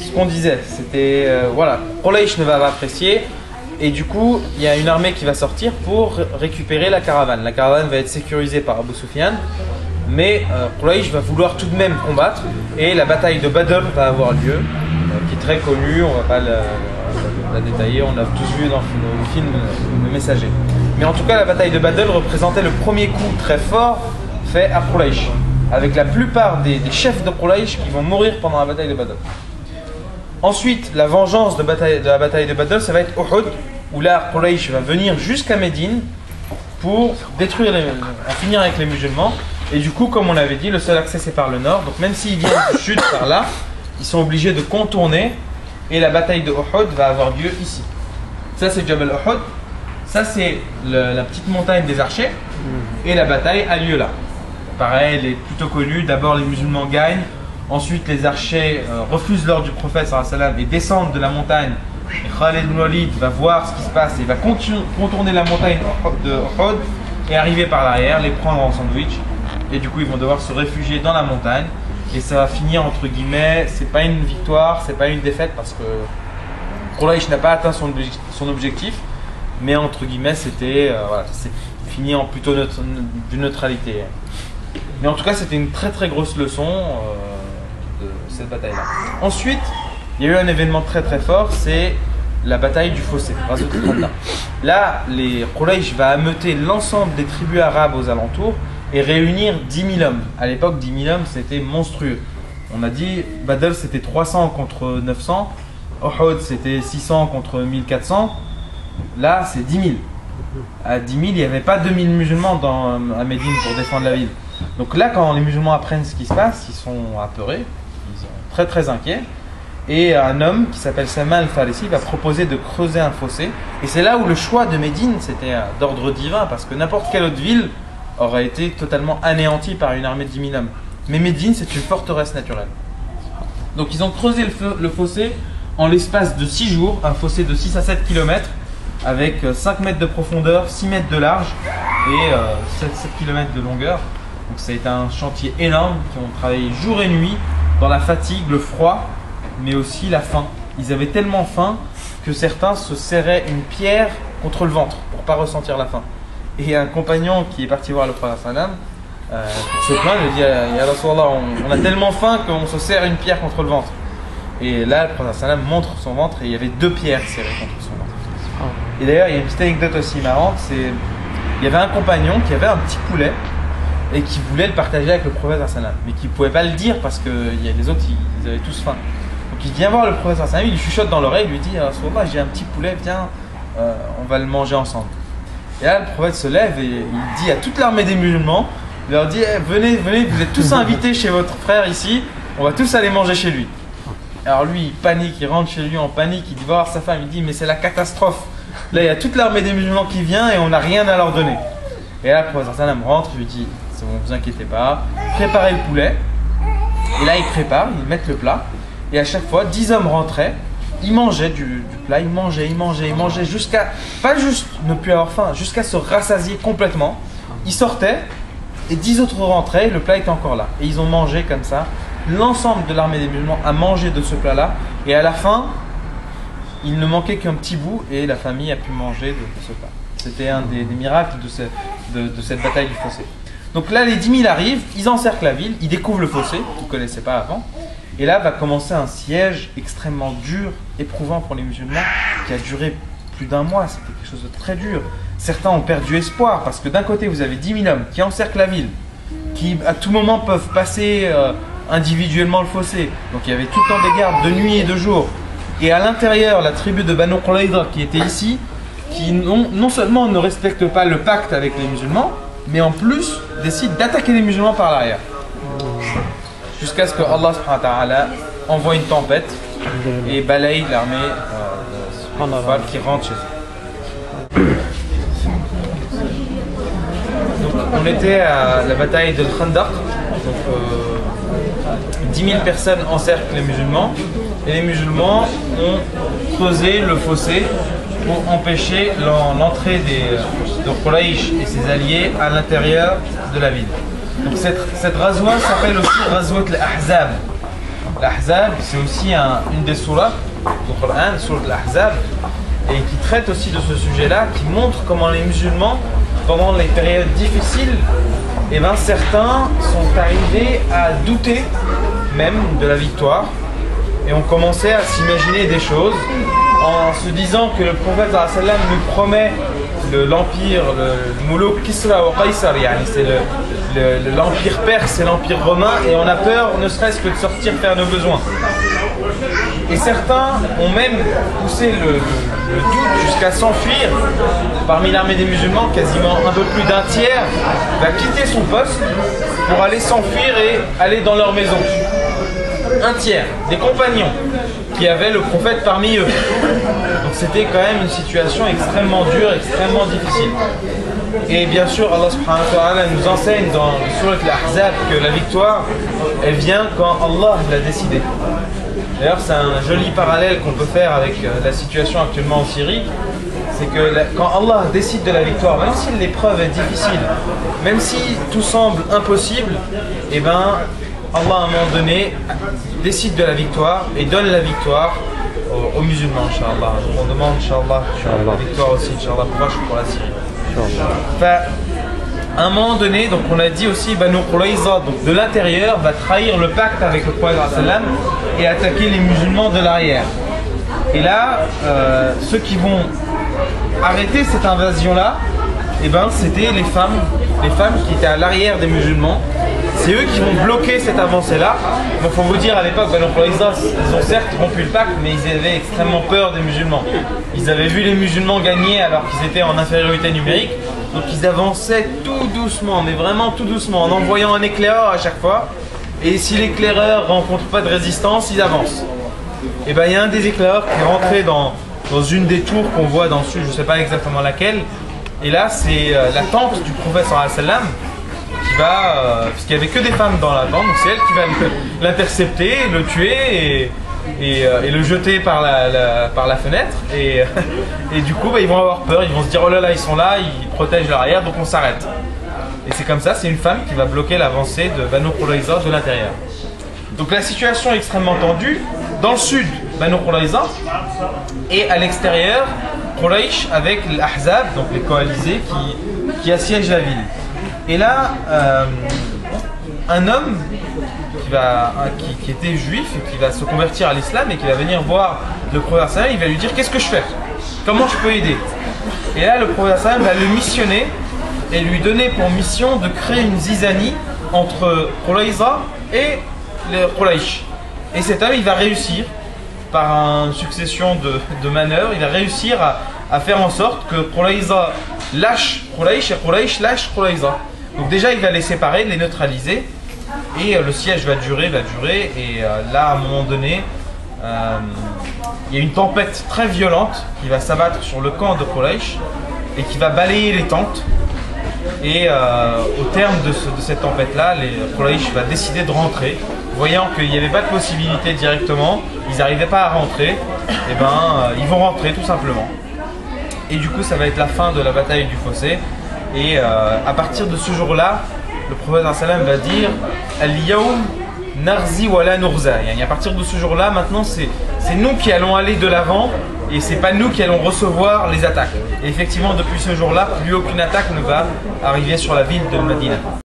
Ce qu'on disait, c'était voilà, Quraysh ne va pas apprécier et du coup il y a une armée qui va sortir pour récupérer la caravane. La caravane va être sécurisée par Abu Sufyan, mais Quraysh va vouloir tout de même combattre et la bataille de Badr va avoir lieu, qui est très connue, on ne va pas la détailler, on l'a tous vu dans le film Le Messager. Mais en tout cas la bataille de Badr représentait le premier coup très fort fait à Quraysh, avec la plupart des chefs de Quraysh qui vont mourir pendant la bataille de Badr. Ensuite, la vengeance de la bataille de Badr, ça va être Uhud, où là, Quraysh va venir jusqu'à Médine pour détruire en finir avec les musulmans. Et du coup, comme on l'avait dit, le seul accès c'est par le nord. Donc même s'ils viennent du sud par là, ils sont obligés de contourner. Et la bataille de Uhud va avoir lieu ici. Ça c'est Jabal Uhud. Ça c'est la petite montagne des archers. Et la bataille a lieu là. Pareil, elle est plutôt connue. D'abord les musulmans gagnent. Ensuite les archers refusent l'ordre du prophète et descendent de la montagne. Et Khalid ibn Walid va voir ce qui se passe et va contourner la montagne de Uhud et arriver par l'arrière, les prendre en sandwich. Et du coup ils vont devoir se réfugier dans la montagne. Et ça va finir entre guillemets, c'est pas une victoire, c'est pas une défaite parce que Quraysh n'a pas atteint son objectif. Mais entre guillemets c'était, voilà, c'est fini en plutôt d'une neutralité. Mais en tout cas c'était une très très grosse leçon de cette bataille-là. Ensuite, il y a eu un événement très très fort, c'est la bataille du fossé. Là, les Quraysh va ameuter l'ensemble des tribus arabes aux alentours et réunir 10 000 hommes. À l'époque, 10 000 hommes, c'était monstrueux. On a dit, Badr, c'était 300 contre 900. Uhud, c'était 600 contre 1400. Là, c'est 10 000. À 10 000, il n'y avait pas 2000 musulmans à Médine pour défendre la ville. Donc là, quand les musulmans apprennent ce qui se passe, ils sont apeurés, ils sont très très inquiets. Et un homme qui s'appelle Salman al-Farisi va proposer de creuser un fossé. Et c'est là où le choix de Médine, c'était d'ordre divin, parce que n'importe quelle autre ville aurait été totalement anéantie par une armée de 10 000 hommes. Mais Médine, c'est une forteresse naturelle. Donc ils ont creusé le fossé en l'espace de 6 jours, un fossé de 6 à 7 km, avec 5 mètres de profondeur, 6 mètres de large et 7 km de longueur. Donc ça a été un chantier énorme, qui ont travaillé jour et nuit, dans la fatigue, le froid, mais aussi la faim. Ils avaient tellement faim que certains se serraient une pierre contre le ventre pour ne pas ressentir la faim. Et un compagnon qui est parti voir le prophète sallam pour se plaindre, il dit Ya Rasulallah, on a tellement faim qu'on se serre une pierre contre le ventre. Et là, le prophète sallam montre son ventre et il y avait 2 pierres serrées contre son ventre. Et d'ailleurs, il y a une petite anecdote aussi marrante, il y avait un compagnon qui avait un petit poulet et qui voulait le partager avec le prophète sallam, mais qui ne pouvait pas le dire parce que les autres, ils avaient tous faim. Donc il vient voir le prophète sallam, il lui chuchote dans l'oreille, il lui dit Rasulallah, j'ai un petit poulet, viens, on va le manger ensemble. Et là, le prophète se lève et il dit à toute l'armée des musulmans, il leur dit venez, vous êtes tous invités chez votre frère ici, on va tous aller manger chez lui. Alors lui, il panique, il rentre chez lui en panique, il va voir sa femme, il dit mais c'est la catastrophe. Là, il y a toute l'armée des musulmans qui vient et on n'a rien à leur donner. Et là, le prophète sallam rentre, il lui dit c'est bon, vous inquiétez pas, préparez le poulet. Et là, ils préparent, ils mettent le plat. Et à chaque fois, 10 hommes rentraient, ils mangeaient du plat, ils mangeaient jusqu'à, pas juste ne plus avoir faim, jusqu'à se rassasier complètement. Ils sortaient et 10 autres rentraient, le plat était encore là. Et ils ont mangé comme ça. L'ensemble de l'armée des musulmans a mangé de ce plat-là. Et à la fin, il ne manquait qu'un petit bout et la famille a pu manger de ce plat. C'était un des miracles de cette bataille du fossé. Donc là, les 10 000 arrivent, ils encerclent la ville, ils découvrent le fossé, qu'ils ne connaissaient pas avant. Et là va commencer un siège extrêmement dur, éprouvant pour les musulmans, qui a duré plus d'1 mois. C'était quelque chose de très dur. Certains ont perdu espoir parce que d'un côté, vous avez 10 000 hommes qui encerclent la ville, qui à tout moment peuvent passer individuellement le fossé. Donc il y avait tout le temps des gardes de nuit et de jour. Et à l'intérieur, la tribu de Banu Qurayza qui était ici, qui non seulement ne respecte pas le pacte avec les musulmans, mais en plus décide d'attaquer les musulmans par l'arrière. Jusqu'à ce que Allah subhanahu wa ta'ala envoie une tempête et balaye l'armée qui rentre chez eux. Donc, on était à la bataille de Khandaq. Donc, 10 000 personnes encerclent les musulmans et les musulmans ont creusé le fossé pour empêcher l'entrée de Quraysh et ses alliés à l'intérieur de la ville. Donc cette razwa s'appelle aussi Razwat al-Ahzab. L'Ahzab, c'est aussi une des surahs du Coran, Surat al-Ahzab, et qui traite aussi de ce sujet-là, qui montre comment les musulmans, pendant les périodes difficiles, eh ben, certains sont arrivés à douter même de la victoire et ont commencé à s'imaginer des choses en se disant que le prophète sallam nous promet l'empire, le Moulouk Kisra ou Qaysar, c'est l'empire perse et l'empire romain, et on a peur ne serait-ce que de sortir faire nos besoins. Et certains ont même poussé le doute jusqu'à s'enfuir. Parmi l'armée des musulmans, quasiment un peu plus d'un tiers va quitter son poste pour aller s'enfuir et aller dans leur maison. Un tiers des compagnons qui avaient le prophète parmi eux. Donc c'était quand même une situation extrêmement dure, extrêmement difficile. Et bien sûr, Allah subhanahu wa ta'ala nous enseigne dans le Surat al-Ahzab que la victoire, elle vient quand Allah l'a décidé. D'ailleurs, c'est un joli parallèle qu'on peut faire avec la situation actuellement en Syrie. C'est que quand Allah décide de la victoire, même si l'épreuve est difficile, même si tout semble impossible, eh ben, Allah à un moment donné décide de la victoire et donne la victoire aux musulmans, Inch'Allah. On demande, Inch'Allah, la victoire aussi, Inch'Allah, pour la Syrie. Enfin, à un moment donné, donc on a dit aussi, Banu Qurayza, donc de l'intérieur, va trahir le pacte avec le prophète et attaquer les musulmans de l'arrière. Et là, ceux qui vont arrêter cette invasion-là, eh ben, c'était les femmes qui étaient à l'arrière des musulmans. C'est eux qui vont bloquer cette avancée-là. Donc il faut vous dire, à l'époque, Banu Qurayza, ils ont certes rompu le pacte, mais ils avaient extrêmement peur des musulmans. Ils avaient vu les musulmans gagner alors qu'ils étaient en infériorité numérique. Donc ils avançaient tout doucement, mais vraiment tout doucement, en envoyant un éclaireur à chaque fois. Et si l'éclaireur ne rencontre pas de résistance, ils avancent. Et bien il y a un des éclaireurs qui est rentré dans une des tours qu'on voit dans le sud, je ne sais pas exactement laquelle. Et là, c'est la tante du prophète sallallahu alayhi wa sallam qui va, puisqu'il n'y avait que des femmes dans la tente, donc c'est elle qui va l'intercepter, le tuer et le jeter par la fenêtre. Et du coup, bah, ils vont avoir peur, ils vont se dire oh là là, ils sont là, ils protègent leur arrière, donc on s'arrête. Et c'est comme ça, c'est une femme qui va bloquer l'avancée de Banu Qurayza de l'intérieur. Donc la situation est extrêmement tendue. Dans le sud, Banu Qurayza, et à l'extérieur, Quraysh avec l'Ahzab, donc les coalisés qui assiègent la ville. Et là, un homme qui était juif et qui va se convertir à l'islam et qui va venir voir le prophète sallam, il va lui dire qu'est-ce que je fais? Comment je peux aider? Et là, le prophète sallam va le missionner et lui donner pour mission de créer une zizanie entre Qurayza et les Quraysh. Et cet homme, il va réussir, par une succession de manœuvres, il va réussir à faire en sorte que Qurayza lâche Quraysh et Quraysh lâche Qurayza. Donc déjà, il va les séparer, les neutraliser, et le siège va durer, et là, à un moment donné, il y a une tempête très violente qui va s'abattre sur le camp de Quraysh et qui va balayer les tentes. Et au terme de cette tempête-là, les Quraysh va décider de rentrer. Voyant qu'il n'y avait pas de possibilité directement, ils n'arrivaient pas à rentrer, et ben ils vont rentrer tout simplement. Et du coup, ça va être la fin de la bataille du fossé. Et à partir de ce jour-là, le prophète sallam va dire Al-Yawm Narzi wala Nurza. Et à partir de ce jour-là, maintenant, c'est nous qui allons aller de l'avant. Et c'est pas nous qui allons recevoir les attaques. Et effectivement, depuis ce jour-là, plus aucune attaque ne va arriver sur la ville de Médine.